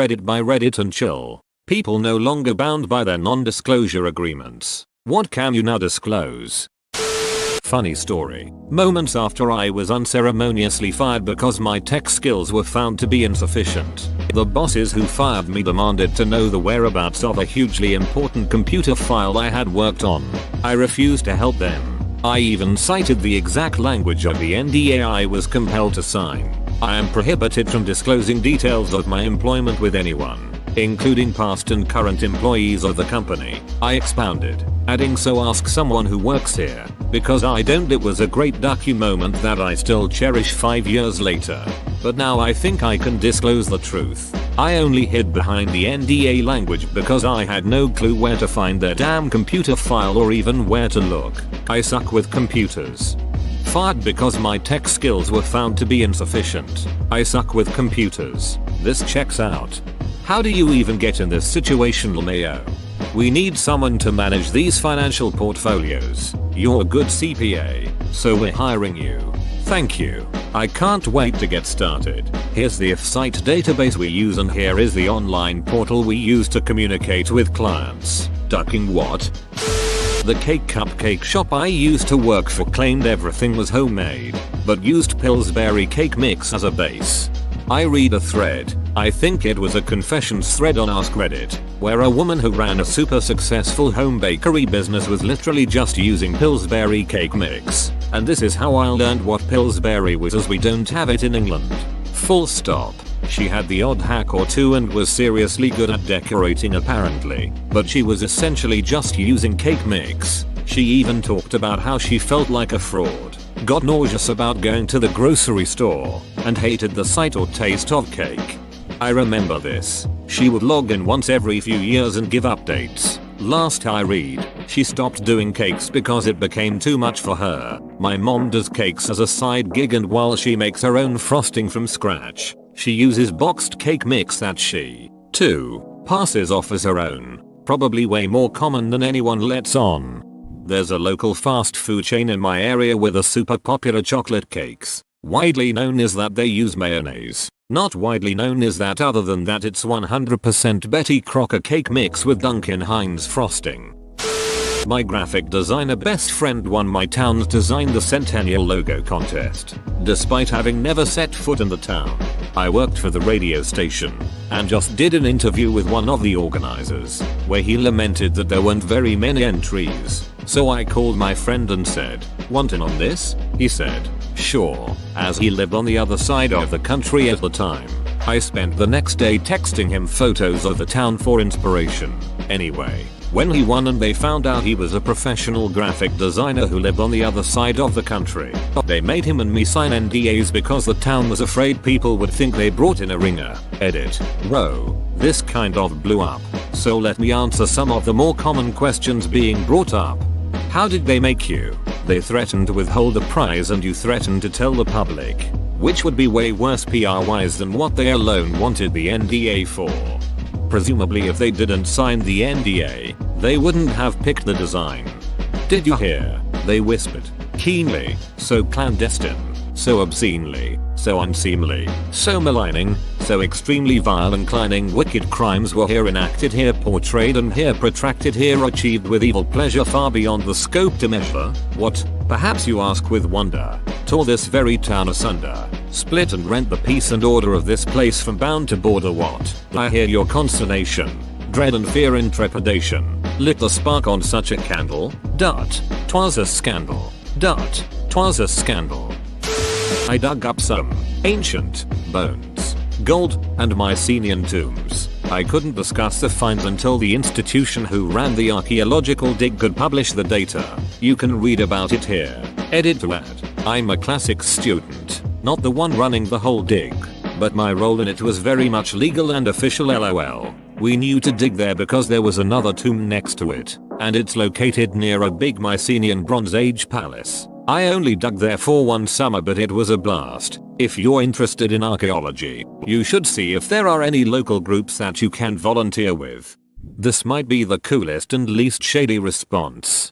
Reddit by Reddit and chill. People no longer bound by their non-disclosure agreements. What can you now disclose? Funny story. Moments after I was unceremoniously fired because my tech skills were found to be insufficient, the bosses who fired me demanded to know the whereabouts of a hugely important computer file I had worked on. I refused to help them. I even cited the exact language of the NDA I was compelled to sign. I am prohibited from disclosing details of my employment with anyone, including past and current employees of the company. I expounded, adding, so ask someone who works here, because I don't. It was a great ducky moment that I still cherish 5 years later. But now I think I can disclose the truth. I only hid behind the NDA language because I had no clue where to find their damn computer file or even where to look. I suck with computers. Fired because my tech skills were found to be insufficient. I suck with computers. This checks out. How do you even get in this situation, LMAO? We need someone to manage these financial portfolios. You're a good CPA, so we're hiring you. Thank you. I can't wait to get started. Here's the F-Site database we use, and here is the online portal we use to communicate with clients. Ducking what? The cake cupcake shop I used to work for claimed everything was homemade, but used Pillsbury cake mix as a base. I read a thread, I think it was a confessions thread on AskReddit, where a woman who ran a super successful home bakery business was literally just using Pillsbury cake mix. And this is how I learned what Pillsbury was, as we don't have it in England. Full stop. She had the odd hack or two and was seriously good at decorating apparently, but she was essentially just using cake mix. She even talked about how she felt like a fraud, got nauseous about going to the grocery store, and hated the sight or taste of cake. I remember this. She would log in once every few years and give updates. Last I read, she stopped doing cakes because it became too much for her. My mom does cakes as a side gig, and while she makes her own frosting from scratch, she uses boxed cake mix that she, too, passes off as her own. Probably way more common than anyone lets on. There's a local fast food chain in my area with a super popular chocolate cakes. Widely known is that they use mayonnaise. Not widely known is that other than that it's 100% Betty Crocker cake mix with Duncan Hines frosting. My graphic designer best friend won my town's Design the Centennial logo contest, despite having never set foot in the town. I worked for the radio station, and just did an interview with one of the organizers, where he lamented that there weren't very many entries. So I called my friend and said, "Want in on this?" He said, "Sure," as he lived on the other side of the country at the time. I spent the next day texting him photos of the town for inspiration. Anyway, when he won and they found out he was a professional graphic designer who lived on the other side of the country, they made him and me sign NDAs because the town was afraid people would think they brought in a ringer. Edit. Row. This kind of blew up. So let me answer some of the more common questions being brought up. How did they make you? They threatened to withhold the prize and you threatened to tell the public, which would be way worse PR-wise than what they alone wanted the NDA for. Presumably if they didn't sign the NDA, they wouldn't have picked the design. Did you hear? They whispered, keenly, so clandestine, so obscenely, so unseemly, so maligning, so extremely vile, inclining wicked crimes were here enacted, here portrayed, and here protracted, here achieved with evil pleasure far beyond the scope to measure. What, perhaps you ask with wonder, tore this very town asunder, split and rent the peace and order of this place from bound to border. What? I hear your consternation, dread and fear and trepidation. Lit the spark on such a candle. 'Twas a scandal. 'Twas a scandal. I dug up some ancient bones, gold, and Mycenaean tombs. I couldn't discuss the finds until the institution who ran the archaeological dig could publish the data. You can read about it here. Edit to add. I'm a classics student, not the one running the whole dig, but my role in it was very much legal and official. LOL. We knew to dig there because there was another tomb next to it, and it's located near a big Mycenaean Bronze Age palace. I only dug there for one summer, but it was a blast. If you're interested in archaeology, you should see if there are any local groups that you can volunteer with. This might be the coolest and least shady response.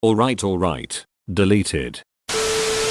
Alright. Deleted.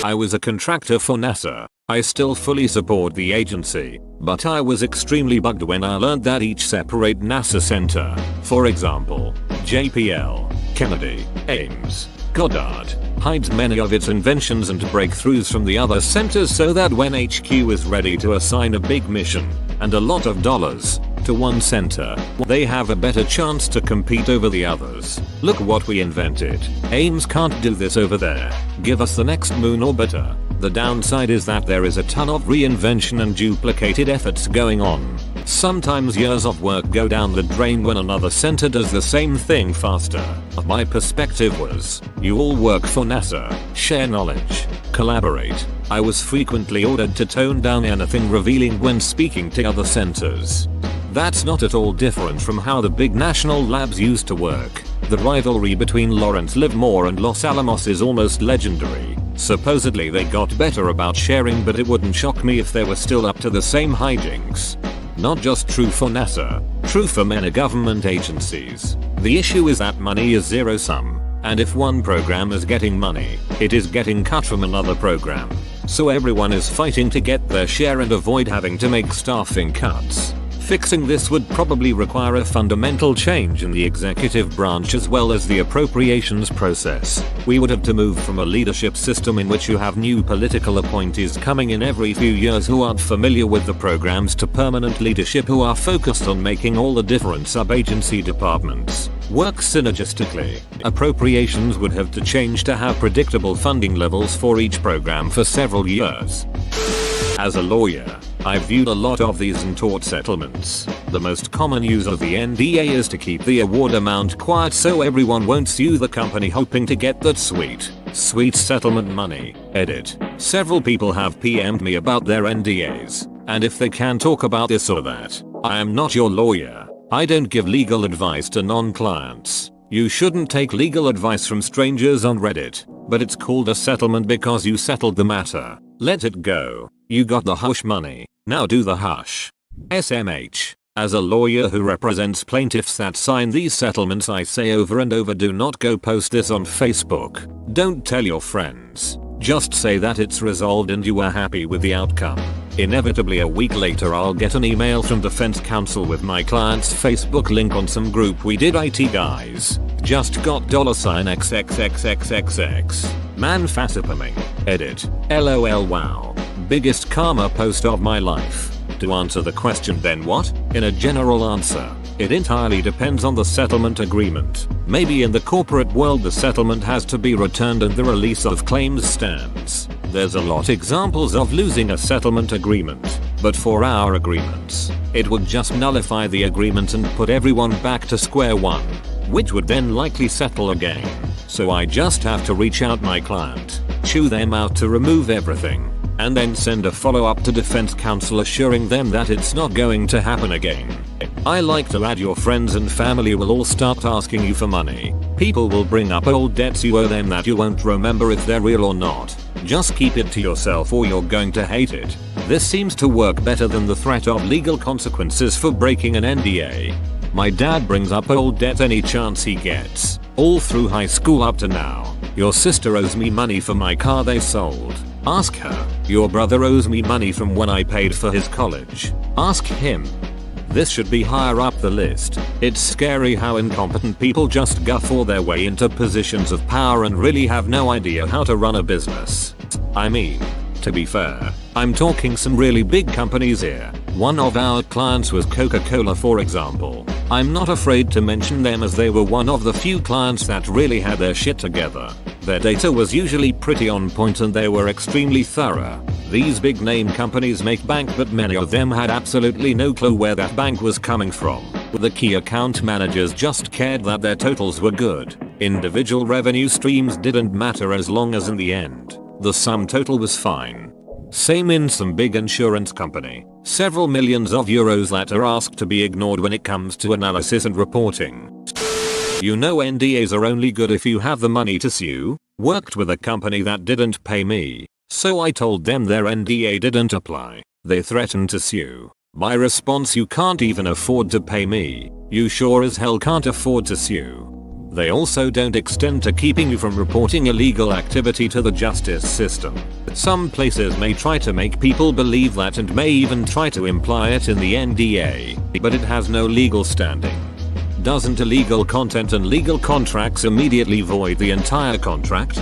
I was a contractor for NASA. I still fully support the agency, but I was extremely bugged when I learned that each separate NASA center, for example, JPL, Kennedy, Ames, Goddard, hides many of its inventions and breakthroughs from the other centers so that when HQ is ready to assign a big mission, and a lot of dollars, to one center, they have a better chance to compete over the others. Look what we invented. Ames can't do this over there. Give us the next moon orbiter. The downside is that there is a ton of reinvention and duplicated efforts going on. Sometimes years of work go down the drain when another center does the same thing faster. My perspective was, you all work for NASA, share knowledge, collaborate. I was frequently ordered to tone down anything revealing when speaking to other centers. That's not at all different from how the big national labs used to work. The rivalry between Lawrence Livermore and Los Alamos is almost legendary. Supposedly they got better about sharing, but it wouldn't shock me if they were still up to the same hijinks. Not just true for NASA, true for many government agencies. The issue is that money is zero sum, and if one program is getting money, it is getting cut from another program. So everyone is fighting to get their share and avoid having to make staffing cuts. Fixing this would probably require a fundamental change in the executive branch as well as the appropriations process. We would have to move from a leadership system in which you have new political appointees coming in every few years who aren't familiar with the programs to permanent leadership who are focused on making all the different sub-agency departments work synergistically. Appropriations would have to change to have predictable funding levels for each program for several years. As a lawyer, I've viewed a lot of these and tort settlements. The most common use of the NDA is to keep the award amount quiet so everyone won't sue the company hoping to get that sweet settlement money. Edit. Several people have PM'd me about their NDAs, and if they can talk about this or that, I am not your lawyer. I don't give legal advice to non-clients. You shouldn't take legal advice from strangers on Reddit, but it's called a settlement because you settled the matter. Let it go. You got the hush money, now do the hush. SMH. As a lawyer who represents plaintiffs that sign these settlements, I say over and over, do not go post this on Facebook. Don't tell your friends. Just say that it's resolved and you were happy with the outcome. Inevitably a week later I'll get an email from defense counsel with my client's Facebook link on some group we did. IT guys. Just got $XXXXXX. Man fassipaming. Edit. LOL wow. Biggest karma post of my life. To answer the question then what? In a general answer, it entirely depends on the settlement agreement. Maybe in the corporate world the settlement has to be returned and the release of claims stands. There's a lot examples of losing a settlement agreement, but for our agreements, it would just nullify the agreement and put everyone back to square one, which would then likely settle again. So I just have to reach out my client, chew them out to remove everything, and then send a follow-up to defense counsel assuring them that it's not going to happen again. I like to add your friends and family will all start asking you for money. People will bring up old debts you owe them that you won't remember if they're real or not. Just keep it to yourself or you're going to hate it. This seems to work better than the threat of legal consequences for breaking an NDA. My dad brings up old debt any chance he gets, all through high school up to now. Your sister owes me money for my car they sold. Ask her. Your brother owes me money from when I paid for his college. Ask him. This should be higher up the list. It's scary how incompetent people just guffaw their way into positions of power and really have no idea how to run a business. I mean, to be fair, I'm talking some really big companies here. One of our clients was Coca-Cola for example. I'm not afraid to mention them as they were one of the few clients that really had their shit together. Their data was usually pretty on point and they were extremely thorough. These big name companies make bank, but many of them had absolutely no clue where that bank was coming from. The key account managers just cared that their totals were good. Individual revenue streams didn't matter as long as in the end, the sum total was fine. Same in some big insurance company. Several millions of euros that are asked to be ignored when it comes to analysis and reporting. You know NDAs are only good if you have the money to sue. Worked with a company that didn't pay me, so I told them their NDA didn't apply. They threatened to sue. My response: you can't even afford to pay me. You sure as hell can't afford to sue. They also don't extend to keeping you from reporting illegal activity to the justice system. Some places may try to make people believe that and may even try to imply it in the NDA, but it has no legal standing. Doesn't illegal content and legal contracts immediately void the entire contract?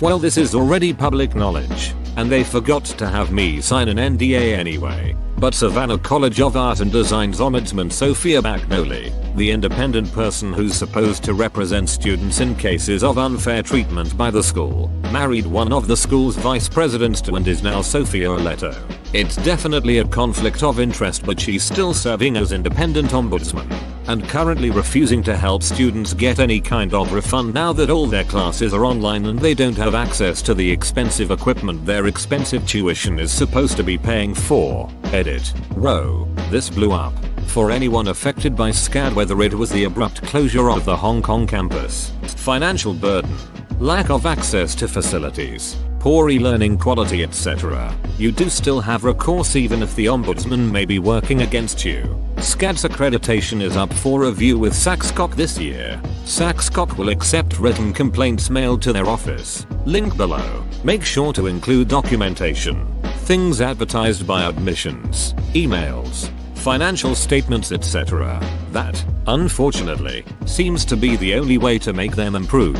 Well, this is already public knowledge, and they forgot to have me sign an NDA anyway. But Savannah College of Art and Design's Ombudsman Sophia Bagnoli, the independent person who's supposed to represent students in cases of unfair treatment by the school, married one of the school's vice presidents to and is now Sophia Aletto. It's definitely a conflict of interest, but she's still serving as independent ombudsman and currently refusing to help students get any kind of refund now that all their classes are online and they don't have access to the expensive equipment their expensive tuition is supposed to be paying for. Edit. Row. This blew up. For anyone affected by SCAD, whether it was the abrupt closure of the Hong Kong campus, financial burden, lack of access to facilities, poor e-learning quality, etc., you do still have recourse even if the ombudsman may be working against you. SCAD's accreditation is up for review with SaxCoc this year. SaxCoc will accept written complaints mailed to their office. Link below. Make sure to include documentation, things advertised by admissions, emails, financial statements, etc. That, unfortunately, seems to be the only way to make them improve.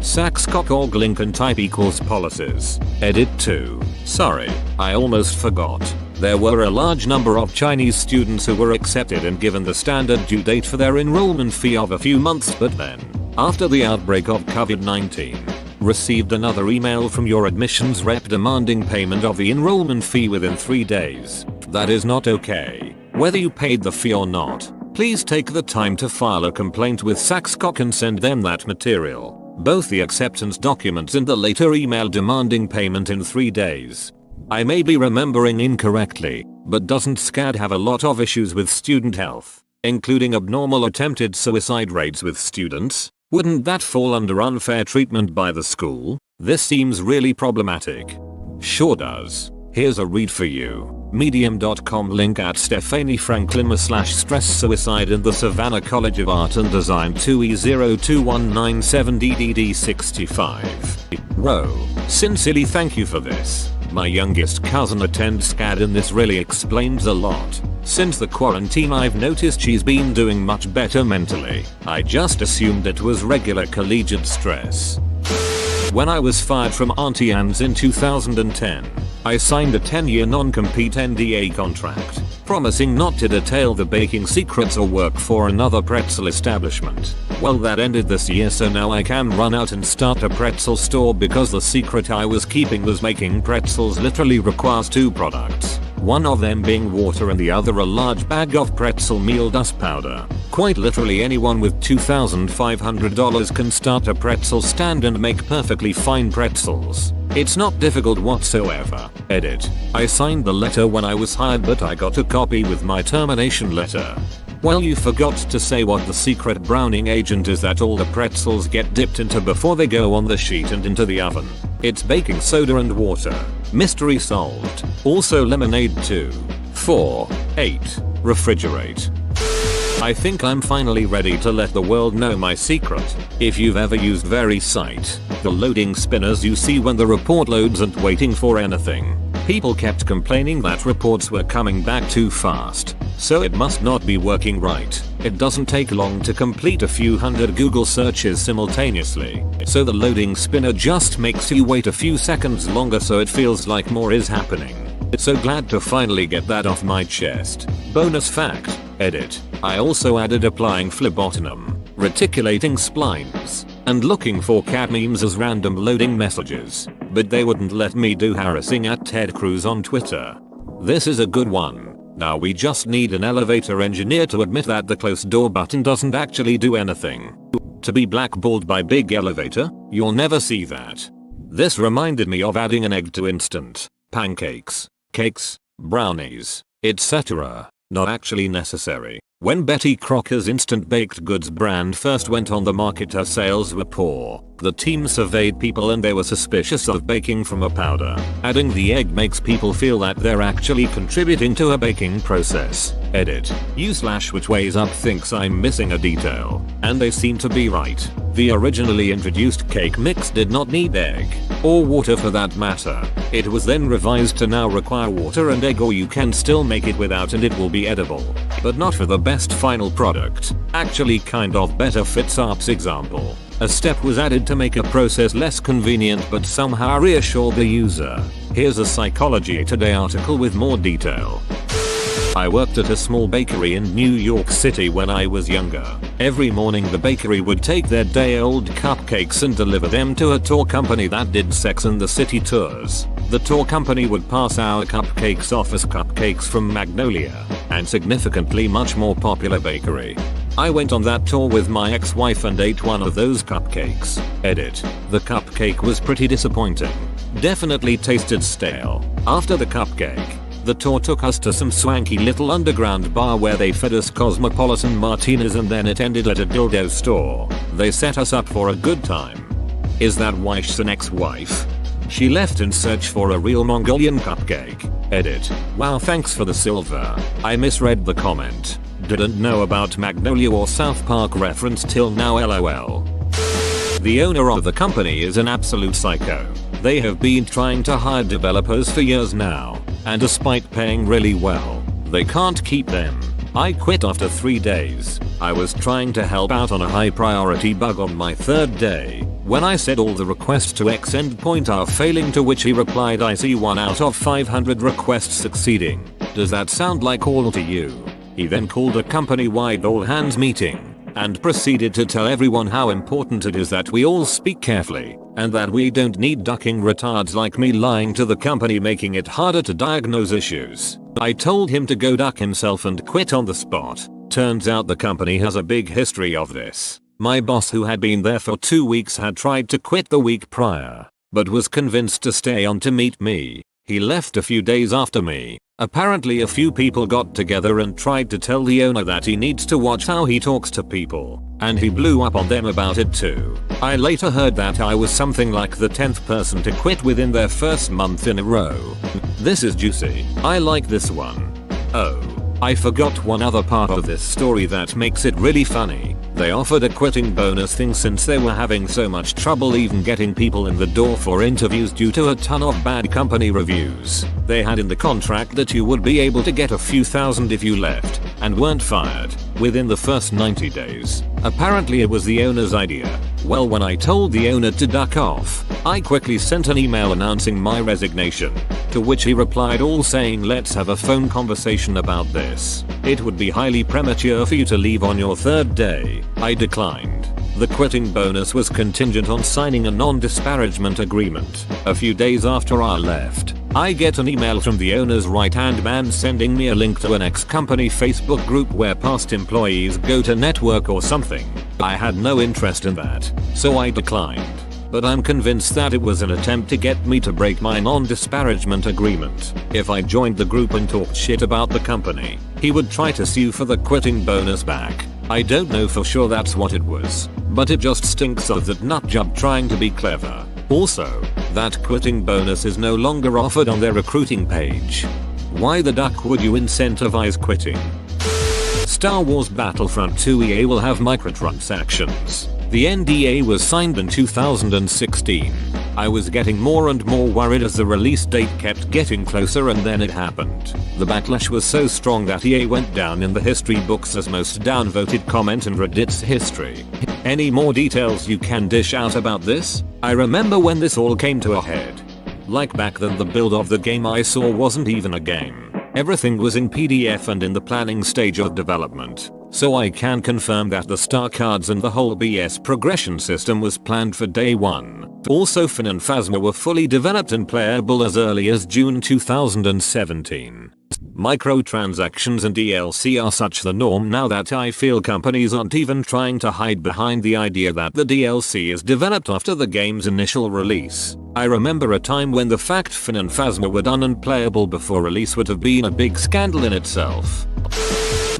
SaxCoc.org link and type equals policies. Edit 2. Sorry, I almost forgot. There were a large number of Chinese students who were accepted and given the standard due date for their enrollment fee of a few months, but then, after the outbreak of COVID-19, received another email from your admissions rep demanding payment of the enrollment fee within 3 days. That is not okay. Whether you paid the fee or not, please take the time to file a complaint with SaxCoc and send them that material. Both the acceptance documents and the later email demanding payment in 3 days. I may be remembering incorrectly, but doesn't SCAD have a lot of issues with student health, including abnormal attempted suicide rates with students? Wouldn't that fall under unfair treatment by the school? This seems really problematic. Sure does. Here's a read for you. Medium.com link at Stephanie Franklin /stress suicide in the Savannah College of Art and Design 2E02197DDD65. Row. Sincerely thank you for this. My youngest cousin attends SCAD and this really explains a lot. Since the quarantine I've noticed she's been doing much better mentally. I just assumed it was regular collegiate stress. When I was fired from Auntie Anne's in 2010, I signed a 10-year non-compete NDA contract, promising not to detail the baking secrets or work for another pretzel establishment. Well, that ended this year, so now I can run out and start a pretzel store because the secret I was keeping was making pretzels literally requires 2 products. One of them being water and the other a large bag of pretzel meal dust powder. Quite literally anyone with $2,500 can start a pretzel stand and make perfectly fine pretzels. It's not difficult whatsoever. Edit. I signed the letter when I was hired, but I got a copy with my termination letter. Well, you forgot to say what the secret browning agent is that all the pretzels get dipped into before they go on the sheet and into the oven. It's baking soda and water. Mystery solved. Also lemonade too. 4. 8. Refrigerate. I think I'm finally ready to let the world know my secret. If you've ever used VeriSite, the loading spinners you see when the report loads and waiting for anything, people kept complaining that reports were coming back too fast. So it must not be working right. It doesn't take long to complete a few hundred Google searches simultaneously. So the loading spinner just makes you wait a few seconds longer so it feels like more is happening. So glad to finally get that off my chest. Bonus fact. Edit. I also added applying phlebotinum, reticulating splines, and looking for cat memes as random loading messages, but they wouldn't let me do harassing at Ted Cruz on Twitter. This is a good one. Now we just need an elevator engineer to admit that the close door button doesn't actually do anything. To be blackballed by big elevator? You'll never see that. This reminded me of adding an egg to instant pancakes, cakes, brownies, etc. Not actually necessary. When Betty Crocker's instant baked goods brand first went on the market, her sales were poor. The team surveyed people and they were suspicious of baking from a powder. Adding the egg makes people feel that they're actually contributing to a baking process. Edit. U/which weighs up thinks I'm missing a detail. And they seem to be right. The originally introduced cake mix did not need egg. Or water for that matter. It was then revised to now require water and egg, or you can still make it without and it will be edible. But not for the best final product. Actually kind of better fits ARP's example. A step was added to make a process less convenient but somehow reassure the user. Here's a Psychology Today article with more detail. I worked at a small bakery in New York City when I was younger. Every morning the bakery would take their day-old cupcakes and deliver them to a tour company that did Sex and the City tours. The tour company would pass our cupcakes off as cupcakes from Magnolia, and significantly much more popular bakery. I went on that tour with my ex-wife and ate one of those cupcakes. Edit. The cupcake was pretty disappointing. Definitely tasted stale. After the cupcake, the tour took us to some swanky little underground bar where they fed us cosmopolitan martinis, and then it ended at a dildo store. They set us up for a good time. Is that why she's an ex-wife? She left in search for a real Mongolian cupcake. Edit. Wow, thanks for the silver. I misread the comment. Didn't know about Magnolia or South Park reference till now, lol. The owner of the company is an absolute psycho. They have been trying to hire developers for years now, and despite paying really well, they can't keep them. I quit after 3 days. I was trying to help out on a high priority bug on my 3rd day, when I said all the requests to X endpoint are failing, to which he replied, I see 1 out of 500 requests succeeding. Does that sound like all to you? He then called a company-wide all-hands meeting and proceeded to tell everyone how important it is that we all speak carefully, and that we don't need ducking retards like me lying to the company, making it harder to diagnose issues. I told him to go duck himself and quit on the spot. Turns out the company has a big history of this. My boss, who had been there for 2 weeks, had tried to quit the week prior, but was convinced to stay on to meet me. He left a few days after me. Apparently a few people got together and tried to tell the owner that he needs to watch how he talks to people, and he blew up on them about it too. I later heard that I was something like the 10th person to quit within their first month in a row. This is juicy. I like this one. Oh, I forgot one other part of this story that makes it really funny. They offered a quitting bonus thing since they were having so much trouble even getting people in the door for interviews due to a ton of bad company reviews. They had in the contract that you would be able to get a few thousand if you left and weren't fired within the first 90 days. Apparently it was the owner's idea. Well, when I told the owner to duck off, I quickly sent an email announcing my resignation, to which he replied all saying, let's have a phone conversation about this. It would be highly premature for you to leave on your 3rd day. I declined. The quitting bonus was contingent on signing a non-disparagement agreement. A few days after I left, I get an email from the owner's right-hand man sending me a link to an ex-company Facebook group where past employees go to network or something. I had no interest in that, so I declined. But I'm convinced that it was an attempt to get me to break my non-disparagement agreement. If I joined the group and talked shit about the company, he would try to sue for the quitting bonus back. I don't know for sure that's what it was, but it just stinks of that nutjob trying to be clever. Also, that quitting bonus is no longer offered on their recruiting page. Why the duck would you incentivize quitting? Star Wars Battlefront 2 EA will have microtransactions. The NDA was signed in 2016. I was getting more and more worried as the release date kept getting closer, and then it happened. The backlash was so strong that EA went down in the history books as most downvoted comment in Reddit's history. Any more details you can dish out about this? I remember when this all came to a head. Like back then, the build of the game I saw wasn't even a game. Everything was in PDF and in the planning stage of development. So I can confirm that the star cards and the whole BS progression system was planned for day 1. Also, Finn and Phasma were fully developed and playable as early as June 2017. Microtransactions and DLC are such the norm now that I feel companies aren't even trying to hide behind the idea that the DLC is developed after the game's initial release. I remember a time when the fact Finn and Phasma were done and playable before release would have been a big scandal in itself.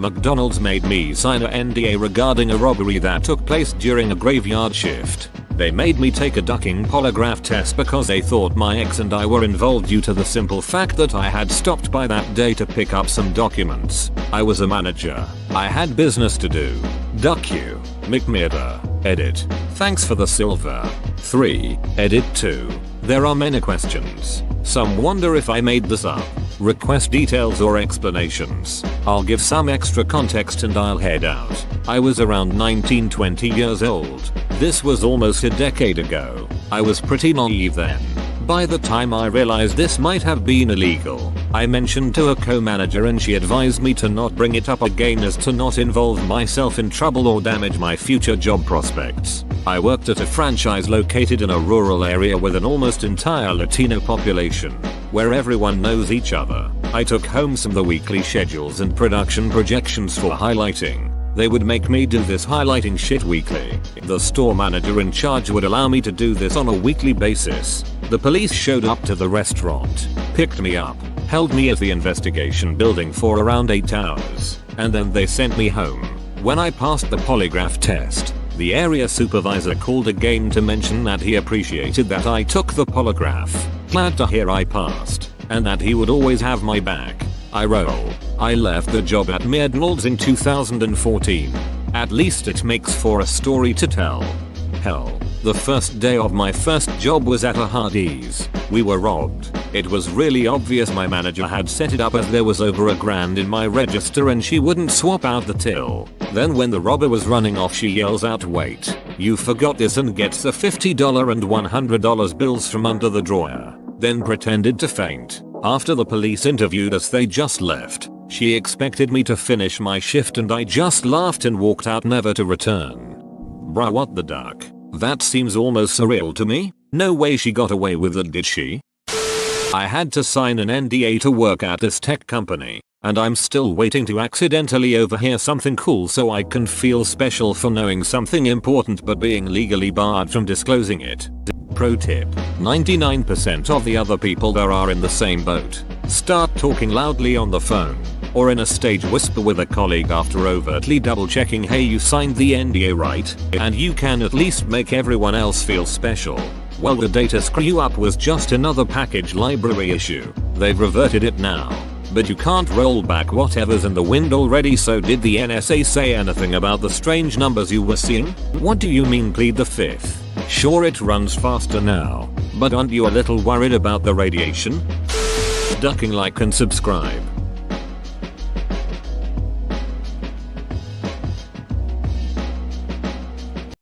McDonald's made me sign a NDA regarding a robbery that took place during a graveyard shift. They made me take a ducking polygraph test because they thought my ex and I were involved due to the simple fact that I had stopped by that day to pick up some documents. I was a manager. I had business to do. Duck you. McMurder. Edit. Thanks for the silver. 3. Edit 2. There are many questions. Some wonder if I made this up. Request details or explanations. I'll give some extra context and I'll head out. I was around 19-20 years old. This was almost a decade ago. I was pretty naive then. By the time I realized this might have been illegal, I mentioned to a co-manager and she advised me to not bring it up again as to not involve myself in trouble or damage my future job prospects. I worked at a franchise located in a rural area with an almost entire Latino population, where everyone knows each other. I took home some of the weekly schedules and production projections for highlighting. They would make me do this highlighting shit weekly. The store manager in charge would allow me to do this on a weekly basis. The police showed up to the restaurant, picked me up, held me at the investigation building for around 8 hours, and then they sent me home. When I passed the polygraph test, the area supervisor called again to mention that he appreciated that I took the polygraph, glad to hear I passed, and that he would always have my back. I roll. I left the job at McDonald's in 2014. At least it makes for a story to tell. Hell, the first day of my first job was at a Hardee's. We were robbed. It was really obvious my manager had set it up as there was over $1,000 in my register and she wouldn't swap out the till. Then when the robber was running off she yells out, "Wait, you forgot this," and gets the $50 and $100 bills from under the drawer. Then pretended to faint. After the police interviewed us they just left. She expected me to finish my shift and I just laughed and walked out never to return. Bruh, what the duck? That seems almost surreal to me. No way she got away with it, did she? I had to sign an NDA to work at this tech company, and I'm still waiting to accidentally overhear something cool so I can feel special for knowing something important but being legally barred from disclosing it. Pro tip: 99% of the other people there are in the same boat. Start talking loudly on the phone, or in a stage whisper with a colleague after overtly double checking, "Hey, you signed the NDA right?" And you can at least make everyone else feel special. Well, the data screw up was just another package library issue. They've reverted it now. But you can't roll back whatever's in the wind already, so did the NSA say anything about the strange numbers you were seeing? What do you mean plead the fifth? Sure, it runs faster now, but aren't you a little worried about the radiation? Ducking, like and subscribe.